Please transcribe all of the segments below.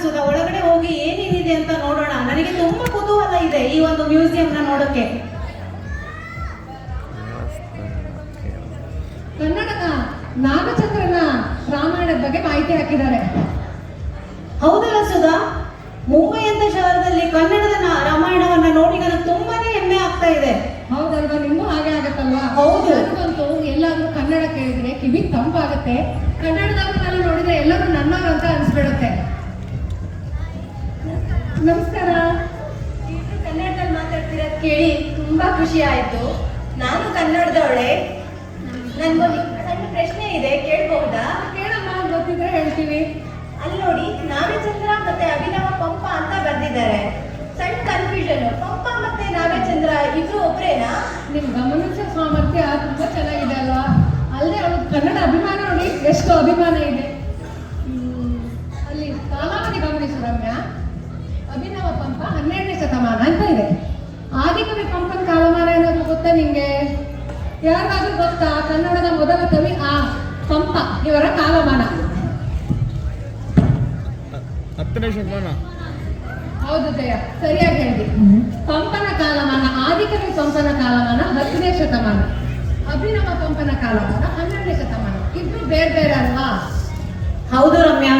ಸುಧಾ, ಒಳಗಡೆ ಹೋಗಿ ಏನೇನಿದೆ ಅಂತ ನೋಡೋಣ. ನನಗೆ ತುಂಬಾ ಕುತೂಹಲ ಇದೆ ಈ ಒಂದು ಮ್ಯೂಸಿಯಂನ ನೋಡೋಕೆ. ಕನ್ನಡದ ನಾಗಚಂದ್ರನ ರಾಮಾಯಣದ ಬಗ್ಗೆ ಮಾಹಿತಿ ಹಾಕಿದ್ದಾರೆ. ಹೌದಲ್ಲ ಸುಧಾ, ಮುಂಬೈ ಅಂತ ಶಹರದಲ್ಲಿ ಕನ್ನಡದ ರಾಮಾಯಣವನ್ನ ನೋಡಿ ನನಗೆ ತುಂಬಾನೇ ಹೆಮ್ಮೆ ಆಗ್ತಾ ಇದೆ. ಹೌದಲ್ವಾ, ನಿಮ್ಮೂ ಹಾಗೆ ಆಗತ್ತಲ್ವಾ? ಹೌದು. ನನಗಂತೂ ಎಲ್ಲಾದ್ರೂ ಕನ್ನಡ ಕೇಳಿದ್ರೆ ಕಿವಿ ತಂಪಾಗುತ್ತೆ. ಕನ್ನಡದವ್ರನ್ನೆಲ್ಲ ನೋಡಿದ್ರೆ ಎಲ್ಲರೂ ನನ್ನವರು ಅಂತ ಅನ್ಸ್ಬಿಡುತ್ತೆ. ನಮಸ್ಕಾರ. ಕನ್ನಡದಲ್ಲಿ ಮಾತಾಡ್ತಿರೋದು ಕೇಳಿ ತುಂಬಾ ಖುಷಿ ಆಯ್ತು. ನಾನು ಕನ್ನಡದವಳೆ. ನನ್ಗೊಂದು ಸಣ್ಣ ಪ್ರಶ್ನೆ ಇದೆ, ಕೇಳಬಹುದಾ? ಕೇಳಮ್ಮ, ಗೊತ್ತಿದ್ರೆ ಹೇಳ್ತೀವಿ. ಅಲ್ಲಿ ನೋಡಿ, ನಾಗಚಂದ್ರ ಮತ್ತೆ ಅಭಿನವ ಪಂಪ ಅಂತ ಬರ್ದಿದ್ದಾರೆ. ಸಣ್ಣ ಕನ್ಫ್ಯೂಷನ್, ಪಂಪ ಮತ್ತೆ ನಾಗಚಂದ್ರ ಇಬ್ರು ಒಬ್ರೇನಾ? ನಿಮ್ ಗಮನಿಸೋ ಸಾಮರ್ಥ್ಯ ತುಂಬಾ ಚೆನ್ನಾಗಿದೆ ಅಲ್ವಾ? ಅಲ್ಲದೆ ಅವ್ರ ಕನ್ನಡ ಅಭಿಮಾನ ನೋಡಿ, ಎಷ್ಟು ಅಭಿಮಾನ ಇದೆ. ಅಲ್ಲಿ ಕಾಲಾವಧಿ ಗಮನಿಸು ರಮ್ಯಾ. ಅಭಿನವ ಪಂಪ 12ನೇ ಶತಮಾನ ಅಂತ ಇದೆ. ಆದಿಕವಿ ಪಂಪನ ಕಾಲಮಾನ ಏನಾದ್ರು ಗೊತ್ತಾ ನಿಂಗೆ? ಯಾರಿಗಾದ್ರೂ ಗೊತ್ತಾ ಕನ್ನಡದ ಮೊದಲ ಕವಿ ಪಂಪ ಇವರ ಕಾಲಮಾನ? 10ನೇ ಶತಮಾನ. ಹೌದು ಜಯ, ಸರಿಯಾಗಿ ಹೇಳಿ. ಪಂಪನ ಕಾಲಮಾನ, ಆದಿಕವಿ ಪಂಪನ ಕಾಲಮಾನ 10ನೇ ಶತಮಾನ, ಅಭಿನವ ಪಂಪನ ಕಾಲಮಾನ 12ನೇ ಶತಮಾನ. ಇಬ್ರು ಬೇರೆ ಬೇರೆ ಅಲ್ವಾ? ಹೌದು ರಮ್ಯಾ.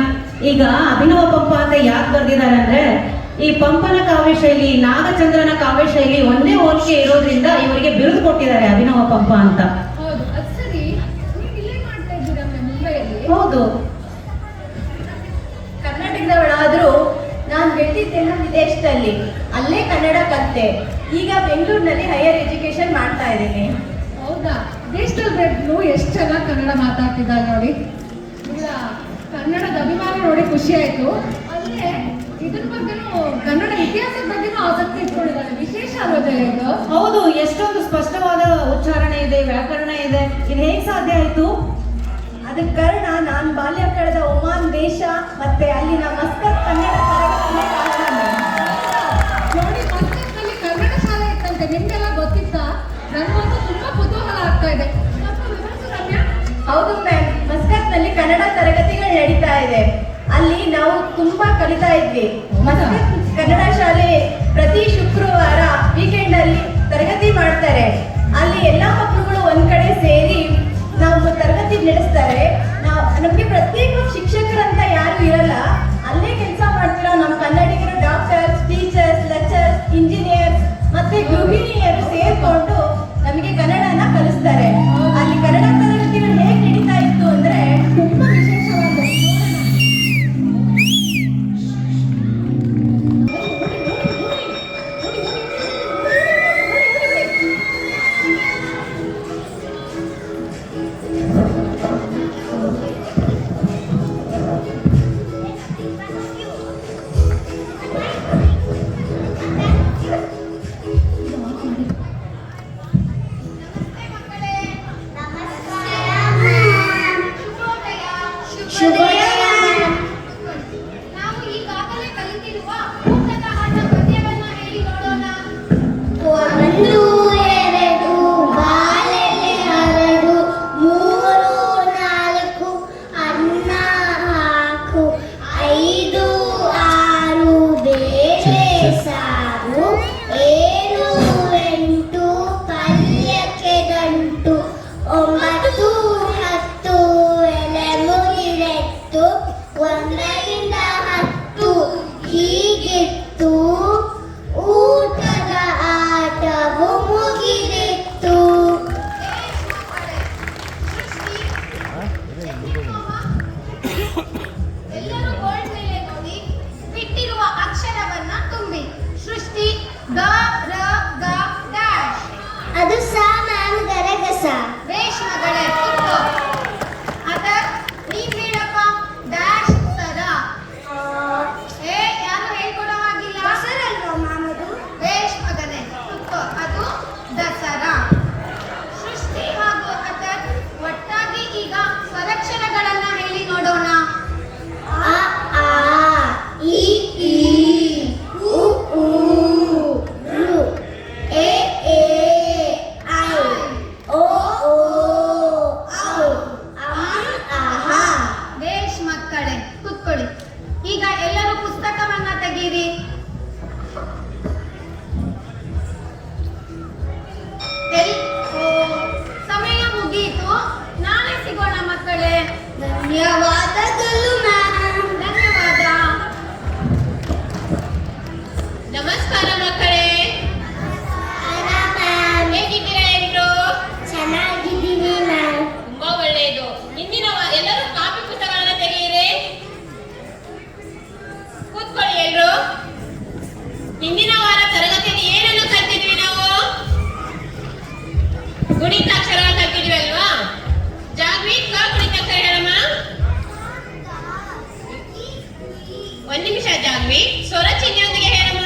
ಈಗ ಅಭಿನವ ಪಂಪ ಅಂತ ಯಾಕೆ ಬರ್ದಿದ್ದಾರೆ ಅಂದ್ರೆ, ಈ ಪಂಪನ ಕಾವ್ಯ ಶೈಲಿ, ನಾಗಚಂದ್ರನ ಕಾವ್ಯ ಶೈಲಿ ಒಂದೇ ಹೋಲಿಕೆ ಇರೋದ್ರಿಂದ ಇವರಿಗೆ ಬಿರುದು ಕೊಟ್ಟಿದ್ದಾರೆ ಅಭಿನವ ಪಂಪ ಅಂತ. ಹೌದು, ಅದು ಸರಿ. ನೀವು ಇಲ್ಲೇ ಮಾಡ್ತಾ ಇದ್ದೀರಾ ಮುಂಬೈಯಲ್ಲಿ? ಹೌದು. ಕರ್ನಾಟಕದವಳಾದ್ರೂ ನಾನು ಬೆಳೆದಿದ್ದೆಲ್ಲ ವಿದೇಶದಲ್ಲಿ, ಅಲ್ಲೇ ಕನ್ನಡ ಕಲಿತೆ. ಈಗ ಬೆಂಗಳೂರಿನಲ್ಲಿ ಹೈಯರ್ ಎಜುಕೇಶನ್ ಮಾಡ್ತಾ ಇದ್ದೀನಿ. ಹೌದಾ? ದೇಶದಲ್ಲಿ ಎಷ್ಟು ಚೆನ್ನಾಗಿ ಕನ್ನಡ ಮಾತಾಡ್ತಿದ್ದಾರೆ ನೋಡಿ. ಈಗ ಕನ್ನಡದ ಅಭಿಮಾನ ನೋಡಿ ಖುಷಿ ಆಯ್ತು. ಅಲ್ಲೇ ಇದ್ರ ಬಗ್ಗೆನೂ, ಕನ್ನಡ ಇತಿಹಾಸದ ಬಗ್ಗೆನೂ ಆಸಕ್ತಿ ಇಟ್ಕೊಂಡಿದ್ದಾರೆ. ವಿಶೇಷ ಆಲೋಚನೆ ಇದು. ಹೌದು, ಎಷ್ಟೊಂದು ಸ್ಪಷ್ಟವಾದ ಉಚ್ಚಾರಣೆ ಇದೆ, ವ್ಯಾಕರಣ ಇದೆ. ಇದು ಹೇಗೆ ಸಾಧ್ಯ ಆಯ್ತು? ಅದಕ್ಕೆ ಕಾರಣ ನಾನು ಬಾಲ್ಯ ಕಳೆದ ಒಮಾನ್ ದೇಶ ಮತ್ತೆ ಅಲ್ಲಿನ ಮಸ್ಕತ್ ಕನ್ನಡ ತರಗತಿನೇ ಕಾರಣ. ನೋಡಿ, ಮಸ್ಕತ್ನಲ್ಲಿ ಕನ್ನಡ ಶಾಲೆ ಇತ್ತಂತೆ. ನಿಮ್ಗೆಲ್ಲ ಗೊತ್ತಿತ್ತಾ? ನನಗಂತೂ ತುಂಬಾ ಕುತೂಹಲ ಆಗ್ತಾ ಇದೆ. ಸ್ವಲ್ಪ ವಿವರಿಸು ರಮ್ಯಾ. ಹೌದು ಮ್ಯಾಮ್, ಮಸ್ಕತ್ನಲ್ಲಿ ಕನ್ನಡ ತರಗತಿಗಳು ನಡೀತಾ ಇದೆ. ಅಲ್ಲಿ ನಾವು ತುಂಬಾ ಕಲಿತಾ ಇದ್ವಿ. ಮಸ್ಕತ್ ಕನ್ನಡ ಶಾಲೆ ಪ್ರತಿ ಶುಕ್ರವಾರ ವೀಕೆಂಡ್ ಅಲ್ಲಿ ತರಗತಿ ಮಾಡ್ತಾರೆ. ಅಲ್ಲಿ ಎಲ್ಲಾ ಮಕ್ಕಳುಗಳು ಒಂದ್ ಕಡೆ ಸೇರಿ ನಾವು ತರಗತಿ ನಡೆಸ್ತಾರೆ. ನಮ್ಗೆ ಪ್ರತ್ಯೇಕ ಶಿಕ್ಷಕರಂತ ಯಾರು ಇರಲ್ಲ. ಅಲ್ಲೇ ಕೆಲಸ ಮಾಡ್ತಿರೋ ನಮ್ಮ ಕನ್ನಡಿಗರು ಡಾಕ್ಟರ್ಸ್, ಟೀಚರ್ಸ್, ಲೆಕ್ಚರ್ಸ್, ಇಂಜಿನಿಯರ್ಸ್ ಮತ್ತೆ ಗೃಹಿಣಿಯರು ಸೇರ್ಕೊಂಡು ನಮಗೆ ಕನ್ನಡನ ಕಲಿಸ್ತಾರೆ. ಅಲ್ಲಿ ಕನ್ನಡ ತರಗತಿಗಳು ಹೇಗೆ ನಡೀತಾ ಇತ್ತು ಅಂದ್ರೆ ತುಂಬಾ ವಿಶೇಷವಾದ. ನಾವು ಈಗಾಗಲೇ ಕಲಿತಿರುವ ಭೂತದ ಆಟ ಪದ್ಯವನ್ನ ಹೇಳಿ ನೋಡೋಣ. ಒಂದು ಎರಡು ಬಾಳೆಲೆ ಹರಡು, ಮೂರು ನಾಲ್ಕು ಅನ್ನ ಹಾಕು, ಐದು ಆರು ಬೇಳೆ ಸಾರು, ಏಳು ಎಂಟು ಪಲ್ಯಕ್ಕೆ ಗಂಟು, ಒಂಬತ್ತು ಹತ್ತು ಎಲೆ ಮುಗಿರೆತ್ತು, ಒಂದರಿಂದ 10 ಹೀಗಿತ್ತು. ಊಟದ ಆಟವು ಮುಗಿದಿತ್ತು. ಎಲ್ಲರೂ ಬೋರ್ಡ್ ಮೇಲೆ ನೋಡಿ ಬಿಟ್ಟಿರುವ ಅಕ್ಷರವನ್ನ ತುಂಬಿ. ಸೃಷ್ಟಿ ಗ ರ ಗ ಡ್ಯಾಶ್. ಅದು ಸಾ ಮ್ಯಾಮ್, ಗರಗಸ. ಬೇಷ್ ಮಗಳೇ, ತುಂಬು. ಅದರ್ ನೀನ್ ಹೇಳಪ್ಪ. ಡ್ಯಾಶ್ ಸದಾ. ಯಾರು ಹೇಳ್ಕೊಡೋ ಹಾಗಿಲ್ಲ. ಹಿಂದಿನ ವಾರ ತರಗತಿಯಲ್ಲಿ ಏನನ್ನು ಕಲ್ತಿದ್ವಿ ನಾವು? ಗುಣಿತಾಕ್ಷರ ಕಲ್ತಿದ್ವಿ ಅಲ್ವಾ? ಜಾಗ್ವಿ ಕ ಗುಣಿತಾಕ್ಷರ ಹೇಳಮ್ಮ. ಒಂದ್ ನಿಮಿಷ ಜಾಗ್ವಿ, ಸ್ವರ ಚಿಹ್ನೆಯೊಂದಿಗೆ ಹೇಳಮ್ಮ.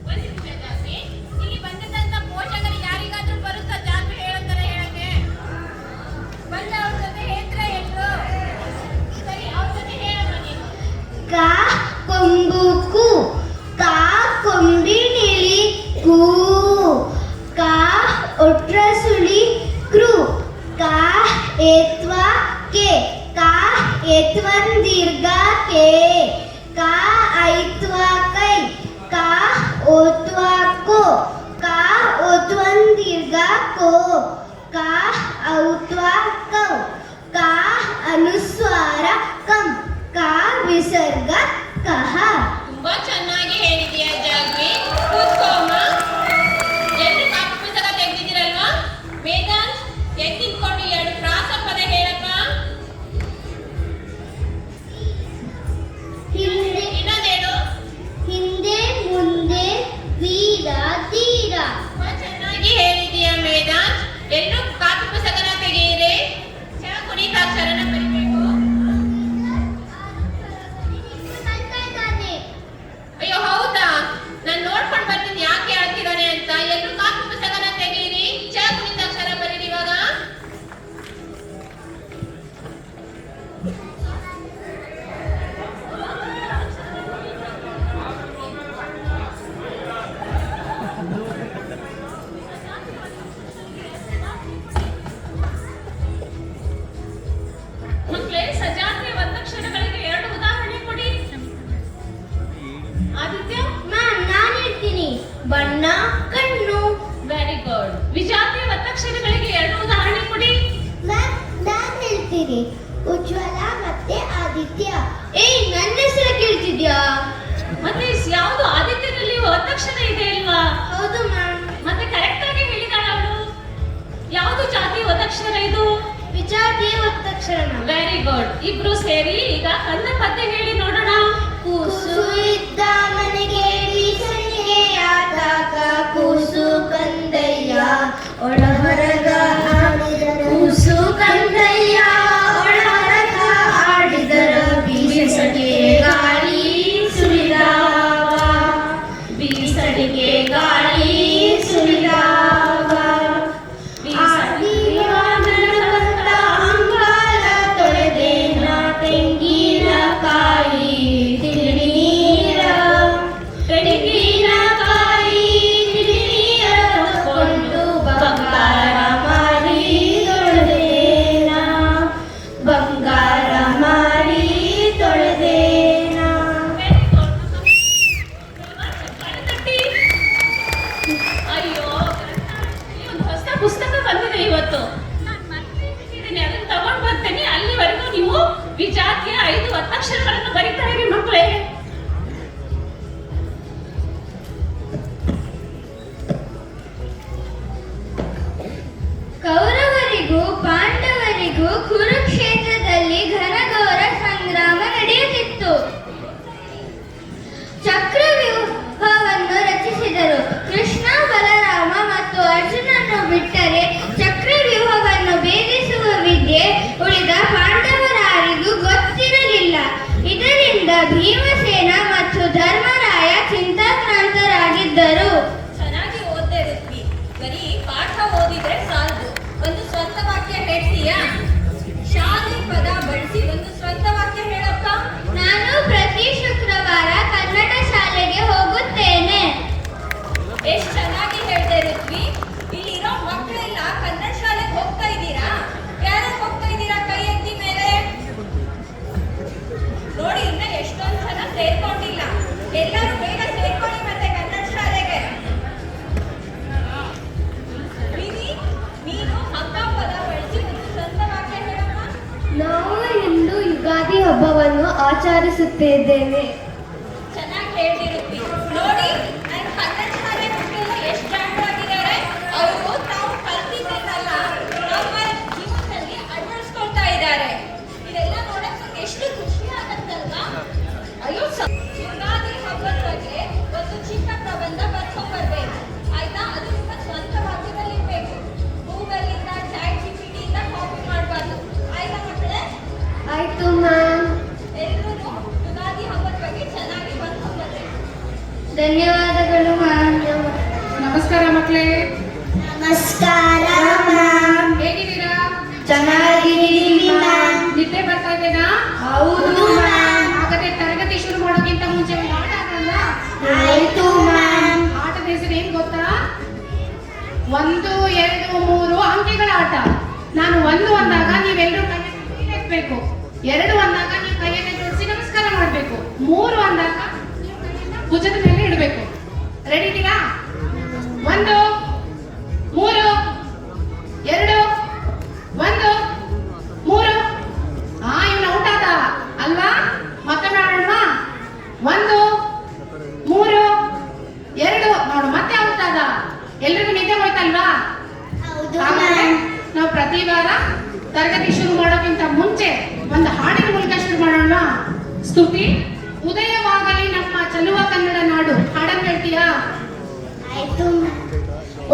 ಒಂದ್ ನಿಮಿಷ ಜಾಗ್ವಿ, ಇಲ್ಲಿ ಬಂದಿದ್ದಂತ ಪೋಷಕರು ಯಾರಿಗಾದ್ರೂ ಬರುತ್ತಾ ಜಾಗ್ವಿ ಹೇಳಂತಾರೆ ಹೇಳಕ್ಕೆ? ಬಂದ ಅವ್ರ ಜೊತೆ ಹೇಳ್ತೀರಾ ಎಲ್ರು? ಸರಿ, ಅವ್ರ ಜೊತೆ ಹೇಳಮ್ಮ ನೀನು. ಕಾ ಕೊಂಬು ಕು, ಕಾ ಕೊಂಬಿನಿಳಿ ಕು, ಕಾ ಒಟ್ರ ಸುಳಿ ಕ್ರು, ಕಾ ಏತ್ವ ಕೆ, ಕಾ ಏತ್ವನ್ ದೀರ್ಘ ಕೆ, ಕಾ ಐತ್ವ ಕೈ, ಕಾ ಓತ್ವ ಕೋ, ಕಾ ಓತ್ವನ್ ದೀರ್ಘ ಕೋ, ಕಾ ಔತ್ವ ಕೌ, ಕಾ ಅನುಸ್ವಾರ ಕಂ, ಕಾ ವಿಸರ್ಗ ಕಹ. ತುಂಬಾ ಚೆನ್ನಾಗಿ ಹೇಳಿದೀಯ ಜಾಗ್ವಿ. ಕೂತ್ಕೋಮ್ಮ. ಎಲ್ರು ಕಾಪಿ ಪುಸ್ತಕ ತೆಗ್ದಿದ್ದೀರಲ್ವಾ? ವೇದಾಂತ್ ಎದ್ದು ನಿಂತ್ಕೊಂಡು ಎರಡು ಪ್ರಾಸ ಪದ ಹೇಳಪ್ಪ. ಹಿಂದೆ ಇನ್ನೊಂದೇನು? ಹಿಂದೆ ಮುಂದೆ ವೀರ ತೀರ. ತುಂಬಾ ಚೆನ್ನಾಗಿ ಹೇಳಿದೀಯ ವೇದಾಂತ್. ಎಲ್ರು ಕಾಪಿ ಪುಸ್ತಕನ ತೆಗೆಯಿರಿ. ಚ ಗುಣಿತಾಕ್ಷರನ ಬರಿಬೇಕು. ಅಯ್ಯೋ ಹೌದಾ? ನಾನು ನೋಡ್ಕೊಂಡು ಬರ್ತೀನಿ ಯಾಕೆ ಹೇಳ್ತಿದ್ದಾನೆ ಅಂತ. ಎಲ್ರು ಕಾಪಿ ಪುಸ್ತಕನ ತೆಗೆಯಿರಿ. ಚ ಗುಣಿತಾಕ್ಷರ ಬರೀರಿ ಇವಾಗ. ಮಕ್ಕಳೇ, ಸಜಾತಿಯ ಒತ್ತಕ್ಷರಗಳಿಗೆ ಎರಡು ಉದಾಹರಣೆ ಕೊಡಿ. ಆದಿತ್ಯ, ಮ್ಯಾಮ್ ನಾನು ಹೇಳ್ತೀನಿ. ಬಣ್ಣ ಕಣ್ಣು. Very good. ವಿಜಾತಿಯ ಒತ್ತಕ್ಷರಗಳಿಗೆ ಎರಡು ಉದಾಹರಣೆ ಕೊಡಿ. ಮ್ಯಾಮ್ ನಾನು ಹೇಳ್ತೀನಿ. ಉಜ್ವಲ ಮತ್ತೆ ಆದಿತ್ಯ. ಏಯ್ ನನ್ನ ಹೆಸರು ಕೇಳ್ತಿದ್ಯಾ? ಮತ್ತೆ ಯಾವುದು ಆದಿತ್ಯದಲ್ಲಿ ಒತ್ತಕ್ಷರ ಇದೆ ಅಲ್ವಾ? ಹೌದು ಮ್ಯಾಮ್. ಮತ್ತೆ ಕರೆಕ್ಟ್ ಆಗಿ ಹೇಳಿದಾಳ ಅವಳು. ಯಾವುದು ಜಾತಿ ಒತ್ತಕ್ಷರ ಇದು? ವಿಜಾತಿಯ ಒತ್ತಕ್ಷರ ಮ್ಯಾಮ್. Very good. ಇಬ್ರು ಸೇರಿ ಈಗ ಕನ್ನಡ ಪದ್ಯ ಹೇಳಿ ನೋಡೋಣ. ಕೂಸು ಇದ್ದ ಮನೆಗೆ ಬೀಸಣಿಗೆಯಾದಾಗ ಕೂಸು ಕಂದಯ್ಯ ಒಳಹೊರಗ ಆಡಿದರ, ಕೂಸು ಕಂದಯ್ಯ ಒಳಹೊರಗ ಆಡಿದರ ಬೀಸಣಿಗೆ ಗಾಳಿ ಸುರಿದಾವ, ಬೀಸಣಿಗೆ ಗಾಳಿ ಸುರಿದಾವ. ಆಡಿಯ ನನಗಂತ ಅಂಗಾಲ ತೊಳೆದೇನ ತೆಂಗಿನ ಕಾಯಿ ತಿಳಿ ವಿಜಾತಿಯ 5 ಒತ್ತಕ್ಷರಗಳನ್ನು ಬರೀತಾ ಇರಿ ಮಕ್ಕಳೇ. ಕೌರವರಿಗೂ ಪಾಂಡವರಿಗೂ ಕುರುಕ್ಷೇತ್ರದಲ್ಲಿ ಘನಘೋರ ಸಂಗ್ರಾಮ ನಡೆಯುತ್ತಿತ್ತು. ಚಕ್ರವ್ಯೂಹವನ್ನು ರಚಿಸಿದರು. ಕೃಷ್ಣ, ಬಲರಾಮ ಮತ್ತು ಅರ್ಜುನನ್ನು ಬಿಟ್ಟರೆ ಚಕ್ರವ್ಯೂಹವನ್ನು ಭೇದಿಸುವ ವಿದ್ಯೆ ಉಳಿದ ಪಾಂಡವರಾರಿಗೂ ಗೊತ್ತಿರಲಿಲ್ಲ. ಇದರಿಂದ ಭೀಮಸೇನ ಮತ್ತು ಧರ್ಮರಾಯ ಚಿಂತಾಕ್ರಾಂತರಾಗಿದ್ದರು. ಚೆನ್ನಾಗಿ ಓದ್ತಾ ಇರುತ್ವಿ. ಬರೀ ಪಾಠ ಓದಿದ್ರೆ ಸಾಲದು. ಒಂದು ಸ್ವಂತ ವಾಕ್ಯ ಹೇಳ್ತೀಯಾ? ಶಾಲೆ ಪದ ಬಳಸಿ ಒಂದು ಸ್ವಂತ ವಾಕ್ಯ ಹೇಳಪ್ಪ. ನಾನು ಪ್ರತಿ ಶುಕ್ರವಾರ ಕನ್ನಡ ಶಾಲೆಗೆ ಹೋಗುತ್ತೇನೆ. ಎಷ್ಟು ಚೆನ್ನಾಗಿ ಹೇಳ್ತಾ ಇರುತ್ವಿ. ಇಲ್ಲಿರೋ ಮಕ್ಕಳೆಲ್ಲ ಕನ್ನಡ ಶಾಲೆಗೆ ಹೋಗ್ತಾ ಇದ್ದೀರಾ? ಯಾರು ಹೋಗ್ತಾ ಇದ್ದೀರಾ? ಕೈ ಎತ್ತಿ ಮೇಲೆ ನೋಡಿ. ಇನ್ನ ಎಷ್ಟೊಂದು ಜನ ಸೇರ್ಕೊಂಡಿಲ್ಲ. ಎಲ್ಲರೂ ಬೇಗ ಸೇರ್ಕೊಳ್ಳಿ ಮತ್ತೆ ಕನ್ನಡ ಶಾಲೆಗೆ. ನೀನು ಹಬ್ಬ ಪದ ಬಳಸಿ ಒಂದು ಸ್ವಂತ ವಾಕ್ಯ ಹೇಳಮ್ಮ. ನಾವು ಇಂದು ಯುಗಾದಿ ಹಬ್ಬವನ್ನು ಆಚರಿಸುತ್ತಿದ್ದೇವೆ. ಚೆನ್ನಾಗಿ ಹೇಳ್ತಿರುತ್ವಿ. ನೋಡಿ, ನನ್ನ ಕನ್ನಡ ಶಾಲೆ ಮಕ್ಕಳೆಲ್ಲ ಎಷ್ಟು ಜಾಣರಾಗಿದ್ದಾರೆ. ಅವರು ತಾವು ಕಲ್ತಿದ್ದಲ್ಲ, ನಾವು 1 2 3 ಅಂಕೆಗಳ ಆಟ. ನಾನು 1 ಅಂದಾಗ ನೀವೆಲ್ಲರೂ ಕೈಯನ್ನು ಎತ್ತಬೇಕು, 2 ಅಂದಾಗ ನೀವು ಕೈಯನ್ನು ಜೋಡಿಸಿ ನಮಸ್ಕಾರ ಮಾಡಬೇಕು, 3 ಅಂದಾಗ ನೀವು ಕೈಯನ್ನು ಭುಜದ ಮೇಲೆ ಇಡಬೇಕು. ರೆಡಿ ಇದ್ದೀರಾ? 1 3 2 1 3. ಇವನು ಔಟ್ ಆದ ಅಲ್ವಾ? ಮತ್ತೆ ಮಾಡೋಣ. 1 3 2. ನೋಡು ಮತ್ತೆ ಔಟ್ ಆದ. ಎಲ್ರಿಗೂ ನಿದ್ದೆ ಹೋಯ್ತಲ್ವಾ? ಹೌದು ಹಾಗಾದ್ರೆ ಮ್ಯಾಮ್. ನಾವು ಪ್ರತಿ ವಾರ ತರಗತಿ ಶುರು ಮಾಡೋಕ್ಕಿಂತ ಮುಂಚೆ ಒಂದು ಹಾಡಿನ ಮೂಲಕ ಶುರು ಮಾಡೋಣ. ಸ್ತುತಿ, ಉದಯವಾಗಲಿ ನಮ್ಮ ಚೆಲುವ ಕನ್ನಡ ನಾಡು ಹಾಡನ್ನು ಹೇಳ್ತೀಯಾ? ಆಯ್ತು ಮ್ಯಾಮ್.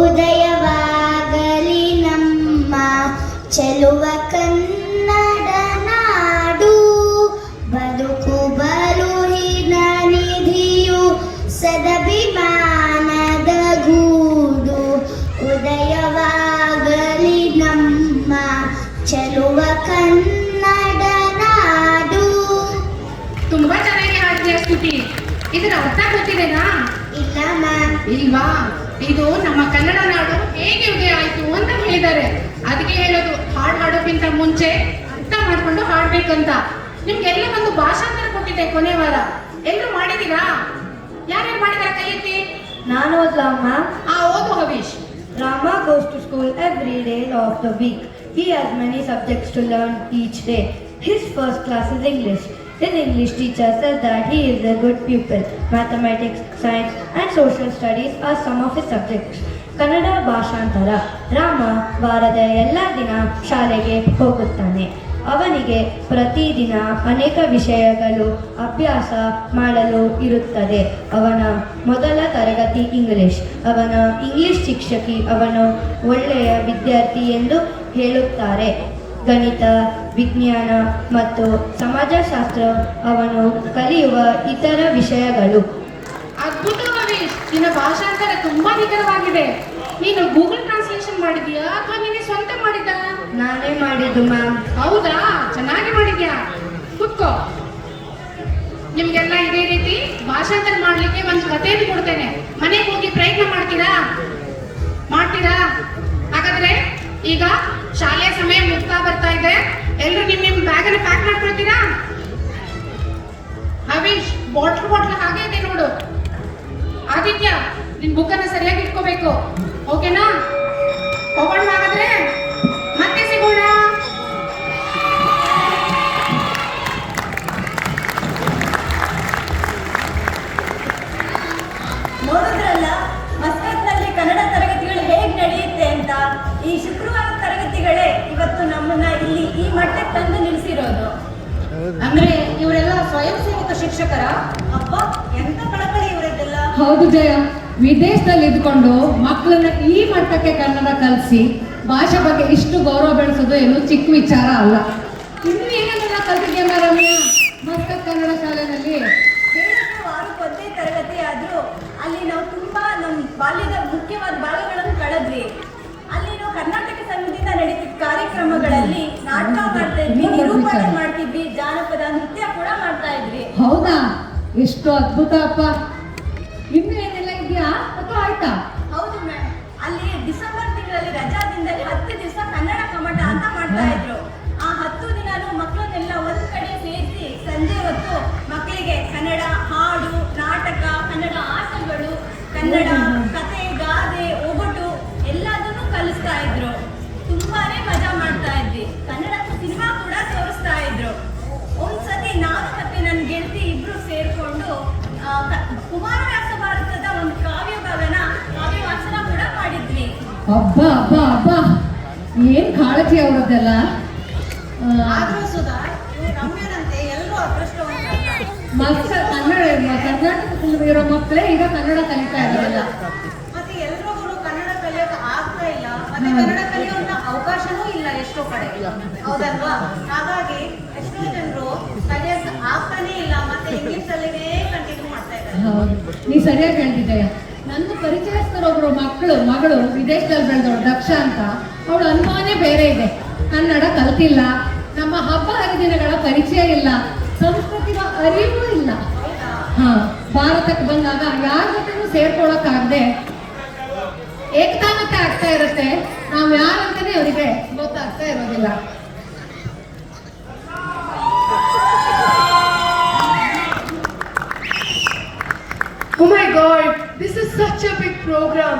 ಉದಯವಾಗಲಿ ನಮ್ಮ ಚೆಲುವ ಕನ್ನಡ ನಾಡು, ಬದುಕು ಬಲುಹಿನ ನಿಧಿಯು ಸದಭಿಮಾನದ ಗೂಡು. ಉದಯವಾಗಲಿ ನಮ್ಮ ಚೆಲುವ ಕನ್ನಡ ನಾಡು. ತುಂಬಾ ಚೆನ್ನಾಗಿ ಹಾಡ್ತೀಯ ಸ್ತುತಿ. ಇದರ ಅರ್ಥ ಗೊತ್ತಿದೆನಾ? ಇಲ್ಲ ಮ್ಯಾಮ್. ಇಲ್ವಾ? ಇದು ನಮ್ಮ ಕನ್ನಡ ನಾಡು ಹೇಗೆ ಉದಯ ಆಯ್ತು ಅಂತ ಹೇಳಿದ್ದಾರೆ. ಅದಕ್ಕೆ ಹೇಳೋದು ಹಾಡು ಹಾಡೋಕ್ಕಿಂತ ಮುಂಚೆ ಅರ್ಥ ಮಾಡ್ಕೊಂಡು ಹಾಡ್ಬೇಕಂತ. ನಿಮ್ಗೆಲ್ಲ ಒಂದು ಭಾಷಾಂತರ ಕೊಟ್ಟಿದ್ದೆ ಕೊನೆ ವಾರ, ಎಲ್ಲರೂ ಮಾಡಿದೀರಾ? ಯಾರ್ಯಾರು ಮಾಡಿದಾರ ಕೈ ಎತ್ತಿ. ನಾನು ಓದ್ಲಮ್ಮ. ಓದು Havish. Rama goes to school every day of the week. He has many subjects to learn each day. His first class is English. His English teacher said that he is a good pupil. Mathematics, science and social studies are some of his subjects. Kannada ಭಾಷಾಂತರ. ರಾಮ ವಾರದ ಎಲ್ಲ ದಿನ ಶಾಲೆಗೆ ಹೋಗುತ್ತಾನೆ. ಅವನಿಗೆ ಪ್ರತಿದಿನ ಅನೇಕ ವಿಷಯಗಳು ಅಭ್ಯಾಸ ಮಾಡಲು ಇರುತ್ತದೆ. ಅವನ ಮೊದಲ ತರಗತಿ ಇಂಗ್ಲಿಷ್. ಅವನ ಇಂಗ್ಲಿಷ್ ಶಿಕ್ಷಕಿ ಅವನು ಒಳ್ಳೆಯ ವಿದ್ಯಾರ್ಥಿ ಎಂದು ಹೇಳುತ್ತಾರೆ. ಗಣಿತ, ವಿಜ್ಞಾನ ಮತ್ತು ಸಮಾಜಶಾಸ್ತ್ರ ಅವನು ಕಲಿಯುವ ಇತರ ವಿಷಯಗಳು. ಅದ್ಭುತ ಹವೀಶ್, ನಿನ್ನ ಭಾಷಾಂತರ ತುಂಬಾ ನಿಖರವಾಗಿದೆ. ನೀನು ಗೂಗಲ್ ಟ್ರಾನ್ಸ್ಲೇಷನ್ ಮಾಡಿದ್ಯಾ ಅಥವಾ ನೀನೇ ಸ್ವಂತ ಮಾಡಿದ್ದ? ನಾನೇ ಮಾಡಿದ್ದು ಮ್ಯಾಮ್. ಹೌದಾ? ಚೆನ್ನಾಗಿ ಮಾಡಿದ್ಯಾ. ಕುತ್ಕೋ. ನಿಮ್ಗೆಲ್ಲ ಇದೇ ರೀತಿ ಭಾಷಾಂತರ ಮಾಡ್ಲಿಕ್ಕೆ ಒಂದು ಕಥೆಯನ್ನು ಕೊಡ್ತೇನೆ. ಮನೆಗೆ ಹೋಗಿ ಪ್ರಯತ್ನ ಮಾಡ್ತೀರಾ? ಹಾಗಾದ್ರೆ ಈಗ ಶಾಲೆಯ ಸಮಯ ಮುಗ್ತಾ ಬರ್ತಾ ಇದೆ. ಎಲ್ಲರೂ ನಿಮ್ ಬ್ಯಾಗ್ ಅನ್ನು ಪ್ಯಾಕ್ ಮಾಡ್ಕೊಳ್ತೀರಾ? ಹವೀಶ್, ಬಾಟ್ಲ್ ಹಾಗೆ ಇದೆ ನೋಡು. ಆದಿತ್ಯ, ನಿನ್ ಬುಕ್ ಅನ್ನ ಸರಿಯಾಗಿ ಇಟ್ಕೋಬೇಕು. ಓಕೆನಾ? ಹೋಗೋಣ ಹಾಗಾದ್ರೆ. ಮತ್ತೆ ಸಿಗೋಣ. ನೋಡಿದ್ರಲ್ಲ ಮಸ್ಕತ್ನಲ್ಲಿ ಕನ್ನಡ ತರಗತಿಗಳು ಹೇಗೆ ನಡೆಯುತ್ತೆ ಅಂತ. ಈ ಶುಕ್ರವಾರ ತರಗತಿಗಳೇ ಇವತ್ತು ನಮ್ಮನ್ನ ಇಲ್ಲಿ ಈ ಮಟ್ಟಕ್ಕೆ ತಂದು ನಿಲ್ಲಿಸಿರೋದು. ಅಂದ್ರೆ ಇವರೆಲ್ಲ ಸ್ವಯಂ ಸೇವಕ ಶಿಕ್ಷಕರ? ಅಪ್ಪ, ಎಂತ ಕಳಕಳಿ ಇವರದ್ದೆಲ್ಲ. ಹೌದು ಜಯ, ವಿದೇಶದಲ್ಲಿ ಇದ್ಕೊಂಡು ಮಕ್ಕಳನ್ನ ಈ ಮಟ್ಟಕ್ಕೆ ಕನ್ನಡ ಕಲಿಸಿ ಭಾಷೆ ಬಗ್ಗೆ ಇಷ್ಟು ಗೌರವ ಬೆಳೆಸೋದು ಏನು ಚಿಕ್ಕ ವಿಚಾರ ಅಲ್ಲ. ಇನ್ನು ಏನೆಲ್ಲ ಕಲ್ತಿದ್ಯಾ ರಮ್ಯ ಮಸ್ಕತ್ ಕನ್ನಡ ಶಾಲೆಯಲ್ಲಿ? ಹೇಳೋದು ವಾರಕ್ಕೊಂದೇ ತರಗತಿ ಆದ್ರೂ ಅಲ್ಲಿ ನಾವು ತುಂಬಾ ನಮ್ಮ ಬಾಲ್ಯದ ಮುಖ್ಯವಾದ ಭಾಗಗಳನ್ನು ಕಳೆದ್ವಿ. ಅಲ್ಲಿ ನಾವು ಕರ್ನಾಟಕ ಸಂಘದಿಂದ ನಡೀತಿದ್ದ ಕಾರ್ಯಕ್ರಮಗಳಲ್ಲಿ ನಾಟಕ ಮಾಡ್ತಾ ಇದ್ವಿ, ನಿರೂಪಣೆ ಮಾಡ್ತಿದ್ವಿ, ಜಾನಪದ ನೃತ್ಯ ಕೂಡ ಮಾಡ್ತಾ ಇದ್ವಿ. ಹೌದಾ? ಎಷ್ಟು ಅದ್ಭುತ ಅಪ್ಪ. ಇನ್ನು ಏನೆಲ್ಲ ಇದೆಯಾ ಅಥವಾ ಆಯ್ತಾ? ಹೌದು ಮ್ಯಾಮ್. ಅಲ್ಲಿ ಡಿಸೆಂಬರ್ ತಿಂಗಳಲ್ಲಿ ರಜಾದಿಂದಲೇ 10 ದಿವಸ ಕನ್ನಡ ಕಮಟ ಅಂತ ಮಾಡ್ತಾ ಇದ್ರು. ಆ 10 ದಿನಾನು ಮಕ್ಕಳನ್ನೆಲ್ಲ ಒಂದ್ ಕಡೆ ಸೇರಿಸಿ ಸಂಜೆ ಹೊತ್ತು ಮಕ್ಕಳಿಗೆ ಕನ್ನಡ ಹಾಡು, ನಾಟಕ, ಕನ್ನಡ ಆಟಗಳು, ಕನ್ನಡ ಕತೆ, ಗಾದೆ, ಒಗಟು ಎಲ್ಲದನ್ನು ಕಲಿಸ್ತಾ ಇದ್ರು. ತುಂಬಾನೇ ಮಜಾ ಮಾಡ್ತಾ ಇದ್ವಿ. ಕನ್ನಡ ಸಿನಿಮಾ ಕೂಡ ತೋರಿಸ್ತಾ ಇದ್ರು. ಒಂದ್ಸತಿ ನಾನು ಮತ್ತೆ ನನ್ನ ಗೆಳತಿ ಇಬ್ರು ಸೇರ್ಕೊಂಡು ಕುಮಾರವ್ಯಾಸ ಭಾರತದ ಒಂದು ಕಾವ್ಯವಾಚನ ಕೂಡ ಮಾಡಿದ್ವಿ. ಅಬ್ಬಾ ಅಬ್ಬಾ ಅಬ್ಬಾ, ಏನ್ ಕಾಳಜಿ ಅವರದ್ದೆಲ್ಲ. ಆದ್ರೂ ಸುಧಾ, ರಮ್ಯನಂತೆ ಎಲ್ಲರೂ ಅದೃಷ್ಟವಂತರಲ್ಲ. ಕರ್ನಾಟಕದಲ್ಲಿ ಇರೋ ಮಕ್ಕಳೇ ಈಗ ಕನ್ನಡ ಕಲಿತಾ ಇರೋದಿಲ್ಲ. ಮತ್ತೆ ಎಲ್ರಿಗೂ ಕನ್ನಡ ಕಲಿಯೋಕೆ ಆಗ್ತಾ ಇಲ್ಲ, ಮತ್ತೆ ಕನ್ನಡ ಕಲಿಯುವಂತ ಅವಕಾಶನೂ ಇಲ್ಲ ಎಷ್ಟೋ ಕಡೆ, ಹೌದಲ್ವಾ? ಹಾಗಾಗಿ ಎಷ್ಟೋ ಜನರು ಕಲಿಯೋಕೆ ಆಗ್ತಾನೆ ಇಲ್ಲ, ಮತ್ತೆ ಇಂಗ್ಲಿಷ್ ಅಲ್ಲಿನೇ ಕಂಟಿನ್ಯೂ ಮಾಡ್ತಾ ಇದ್ದಾರೆ. ಹೌದು, ನೀ ಸರಿಯಾಗಿ ಹೇಳ್ತಿದ್ದೆಯ. ನನ್ನ ಪರಿಚಯಸ್ಥರೊಬ್ರು ಮಗಳು ವಿದೇಶದಲ್ಲಿ ಬೆಳೆದವಳು ದಕ್ಷ ಅಂತ. ಅವಳು ಅನುಮಾನೇ ಬೇರೆ ಇದೆ. ಕನ್ನಡ ಕಲ್ತಿಲ್ಲ, ನಮ್ಮ ಹಬ್ಬ ಹರಿದಿನಗಳ ಪರಿಚಯ ಇಲ್ಲ, ಸಂಸ್ಕೃತಿಯ ಅರಿವು ಇಲ್ಲ. ಭಾರತಕ್ಕೆ ಬಂದಾಗ ಯಾರ ಜೊತೆನೂ ಸೇರ್ಕೊಳಕ್ಕಾಗದೆ ಏಕತಾನತೆ ಆಗ್ತಾ ಇರುತ್ತೆ. ನಾವು ಯಾರಂತಾನೆ ಅವರಿಗೆ ಗೊತ್ತಾಗ್ತಾ ಇರೋದಿಲ್ಲ. Oh my god, this is such a big program.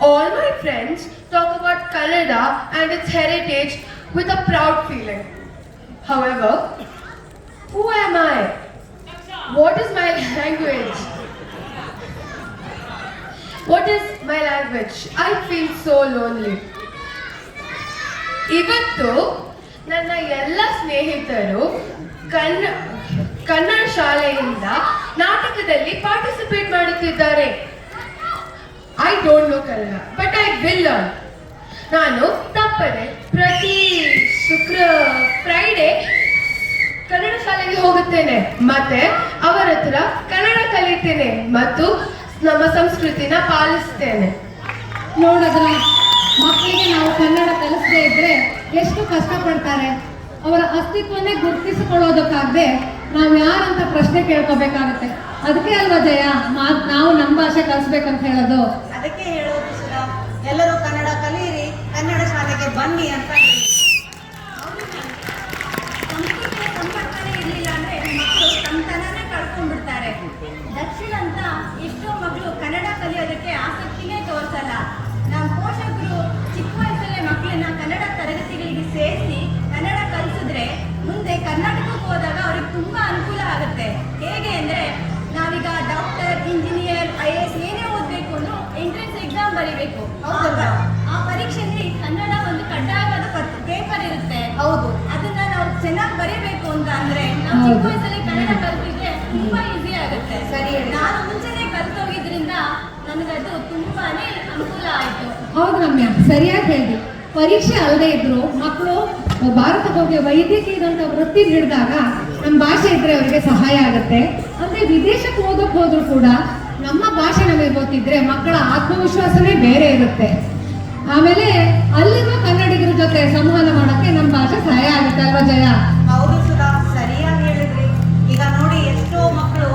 All my friends talk about Kannada and its heritage with a proud feeling. However, who am I? What is my language? What is my language? I feel so lonely. ಇವತ್ತು ನನ್ನ ಎಲ್ಲ ಸ್ನೇಹಿತರು ಕನ್ನಡ ಶಾಲೆಯಿಂದ ನಾಟಕದಲ್ಲಿ participate ಮಾಡುತ್ತಿದ್ದಾರೆ. I don't know Kannada but I will learn. ನಾನು ತಪ್ಪದೆ ಪ್ರತಿ ಫ್ರೈಡೆ ಕನ್ನಡ ಶಾಲೆಗೆ ಹೋಗುತ್ತೇನೆ ಮತ್ತೆ ಅವರ ಹತ್ರ ಕನ್ನಡ ಕಲಿತೇನೆ ಮತ್ತು ನಮ್ಮ ಸಂಸ್ಕೃತಿನ ಪಾಲಿಸ್ತೇನೆ. ನೋಡಿದ್ರ ಮಕ್ಕಳಿಗೆ ನಾವು ಕನ್ನಡ ಕಲಿಸದೇ ಇದ್ರೆ ಎಷ್ಟು ಕಷ್ಟಪಡ್ತಾರೆ. ಅವರ ಅಸ್ತಿತ್ವನೇ ಗುರುತಿಸಿಕೊಳ್ಳೋದಕ್ಕಾಗದೆ ನಾವು ಯಾರಂತ ಪ್ರಶ್ನೆ ಕೇಳ್ಕೋಬೇಕಾಗತ್ತೆ. ಅದಕ್ಕೆ ಅಲ್ವಾ ಜಯ ನಾವು ನಮ್ಮ ಭಾಷೆ ಕಲಿಸ್ಬೇಕಂತ ಹೇಳೋದು. ಅದಕ್ಕೆ ಹೇಳೋದು ಸುಧಾ, ಎಲ್ಲರೂ ಕನ್ನಡ ಕಲಿಯಿರಿ, ಕನ್ನಡ ಶಾಲೆಗೆ ಬನ್ನಿ ಅಂತ ಹೇಳಿ. ಸಂಸ್ಕೃತಿಯ ಸಂಪರ್ಕನೇ ಇರಲಿಲ್ಲ ಅಂದ್ರೆ ಮಕ್ಕಳು ತಮ್ಮತನನೇ ಕಳ್ಕೊಂಡ್ಬಿಡ್ತಾರೆ. ದಕ್ಷಿಣ ಅಂತ ಎಷ್ಟೋ ಮಕ್ಕಳು ಕನ್ನಡ ಕಲಿಯೋದಕ್ಕೆ ಆಸಕ್ತಿನೇ ತೋರಿಸಲ್ಲ. ನಮ್ಮ ಪೋಷಕರು ಚಿಕ್ಕ ವಯಸ್ಸಲ್ಲೇ ಮಕ್ಕಳನ್ನ ಕನ್ನಡ ತರಗತಿಗಳಿಗೆ ಸೇರಿಸಿ ಕನ್ನಡ ಕಲಿಸಿದ್ರೆ ಮುಂದೆ ಕರ್ನಾಟಕಕ್ಕೆ ಹೋದಾಗ ಅವ್ರಿಗೆ ತುಂಬಾ ಅನುಕೂಲ ಆಗುತ್ತೆ. ಹೇಗೆ ಅಂದ್ರೆ ನಾವೀಗ ಡಾಕ್ಟರ್, ಇಂಜಿನಿಯರ್, IAS ಏನೇ ಓದಬೇಕು ಅಂದ್ರೂ ಎಂಟ್ರೆನ್ಸ್ ಎಕ್ಸಾಮ್ ಬರೀಬೇಕು. ಆ ಪರೀಕ್ಷೆಯಲ್ಲಿ ಕನ್ನಡ ಒಂದು ಕಡ್ಡಾಯವಾದ ಪೇಪರ್ ಇರುತ್ತೆ. ಹೌದು, ಅದನ್ನ ನಾವು ಚೆನ್ನಾಗಿ ಬರೀಬೇಕು ಅಂತ ಅಂದ್ರೆ ನಾವು ಚಿಕ್ಕ ವಯಸ್ಸಲ್ಲಿ ಕನ್ನಡ ಕಲ್ತಿದ್ರೆ ತುಂಬಾ ಈಸಿ ಆಗುತ್ತೆ. ಸರಿ ಹೇಳಿ. ನಾನು ಮುಂಚೆನೆ ಕಲ್ತೋಗಿದ್ರಿಂದ ನನಗದು ತುಂಬಾನೇ ಅನುಕೂಲ ಆಯ್ತು. ಹೌದು ರಮ್ಯ, ಸರಿಯಾಗಿ ಹೇಳಿ. ಪರೀಕ್ಷೆ ಅಲ್ಲದೆ ಇದ್ರು ಮಕ್ಕಳು ಭಾರತಕ್ಕೆ ಹೋಗಿ ವೈದ್ಯಕೀಯದಂತ ವೃತ್ತಿ ಹಿಡಿದಾಗ ನಮ್ಮ ಭಾಷೆ ಇದ್ರೆ ಅವರಿಗೆ ಸಹಾಯ ಆಗುತ್ತೆ. ಅಂದ್ರೆ ವಿದೇಶಕ್ಕೆ ಓದಕ್ಕೆ ಹೋದ್ರು ಕೂಡ ನಮ್ಮ ಭಾಷೆ ನಮಗೆ ಗೊತ್ತಿದ್ರೆ ಮಕ್ಕಳ ಆತ್ಮವಿಶ್ವಾಸನೇ ಬೇರೆ ಇರುತ್ತೆ. ಆಮೇಲೆ ಅಲ್ಲಿರುವ ಕನ್ನಡಿಗರ ಜೊತೆ ಸಂವಹನ ಮಾಡೋಕ್ಕೆ ನಮ್ಮ ಭಾಷೆ ಸಹಾಯ ಆಗುತ್ತೆ ಅಲ್ವಾ ಜಯ? ಹೌದು ಸುಧಾ, ಸರಿಯಾಗಿ ಹೇಳಿದ್ರಿ. ಈಗ ನೋಡಿ, ಎಷ್ಟೋ ಮಕ್ಕಳು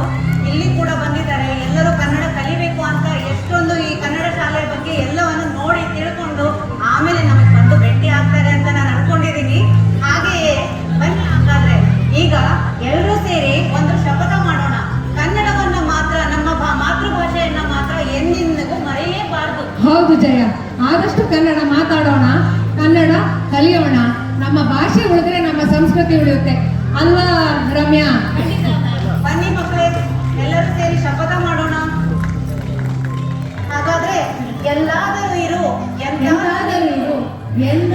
ಇಲ್ಲಿ ಕೂಡ ಬಂದಿದ್ದಾರೆ. ಎಲ್ಲರೂ ಕನ್ನಡ ಕಲಿಬೇಕು ಅಂತ ಎಷ್ಟೊಂದು ಈ ಕನ್ನಡ ಶಾಲೆಯ ಬಗ್ಗೆ ಎಲ್ಲವನ್ನು ನೋಡಿ ತಿಳ್ಕೊಂಡು ಆಮೇಲೆ ನಮಗೆ ಬಂದು ಭೇಟಿ ಆಗ್ತಾರೆ ಅಂತ ನಾನು ಅನ್ಕೊಂಡಿದ್ದೀನಿ. ಹಾಗೆಯೇ ಬನ್ನಿ ಹಾಗಾದ್ರೆ ಈಗ ಎಲ್ಲರೂ ಸೇರಿ ಒಂದು ಶಪಥ ಮಾಡೋಣ. ಕನ್ನಡವನ್ನ ಮಾತ್ರ, ನಮ್ಮ ಮಾತೃಭಾಷೆಯನ್ನ ಮಾತ್ರ ಎಂದಿಗೂ ಮರೆಯಲೇಬಾರದು. ಹೌದು ಜಯ, ಆದಷ್ಟು ಕನ್ನಡ ಮಾತಾಡೋಣ, ಕನ್ನಡ ಕಲಿಯೋಣ. ನಮ್ಮ ಭಾಷೆ ಉಳಿದ್ರೆ ನಮ್ಮ ಸಂಸ್ಕೃತಿ ಉಳಿಯುತ್ತೆ ಅಲ್ವಾ ರಮ್ಯಾ? ಬನ್ನಿ ಮಕ್ಕಳೇ, ಎಲ್ಲರೂ ಸೇರಿ ಶಪಥ ಮಾಡೋಣ. ಹಾಗಾದ್ರೆ ಎಲ್ಲಾದರೂ ಇರು, ಎಂದಾದರೂ ಇರು, ಎಂದ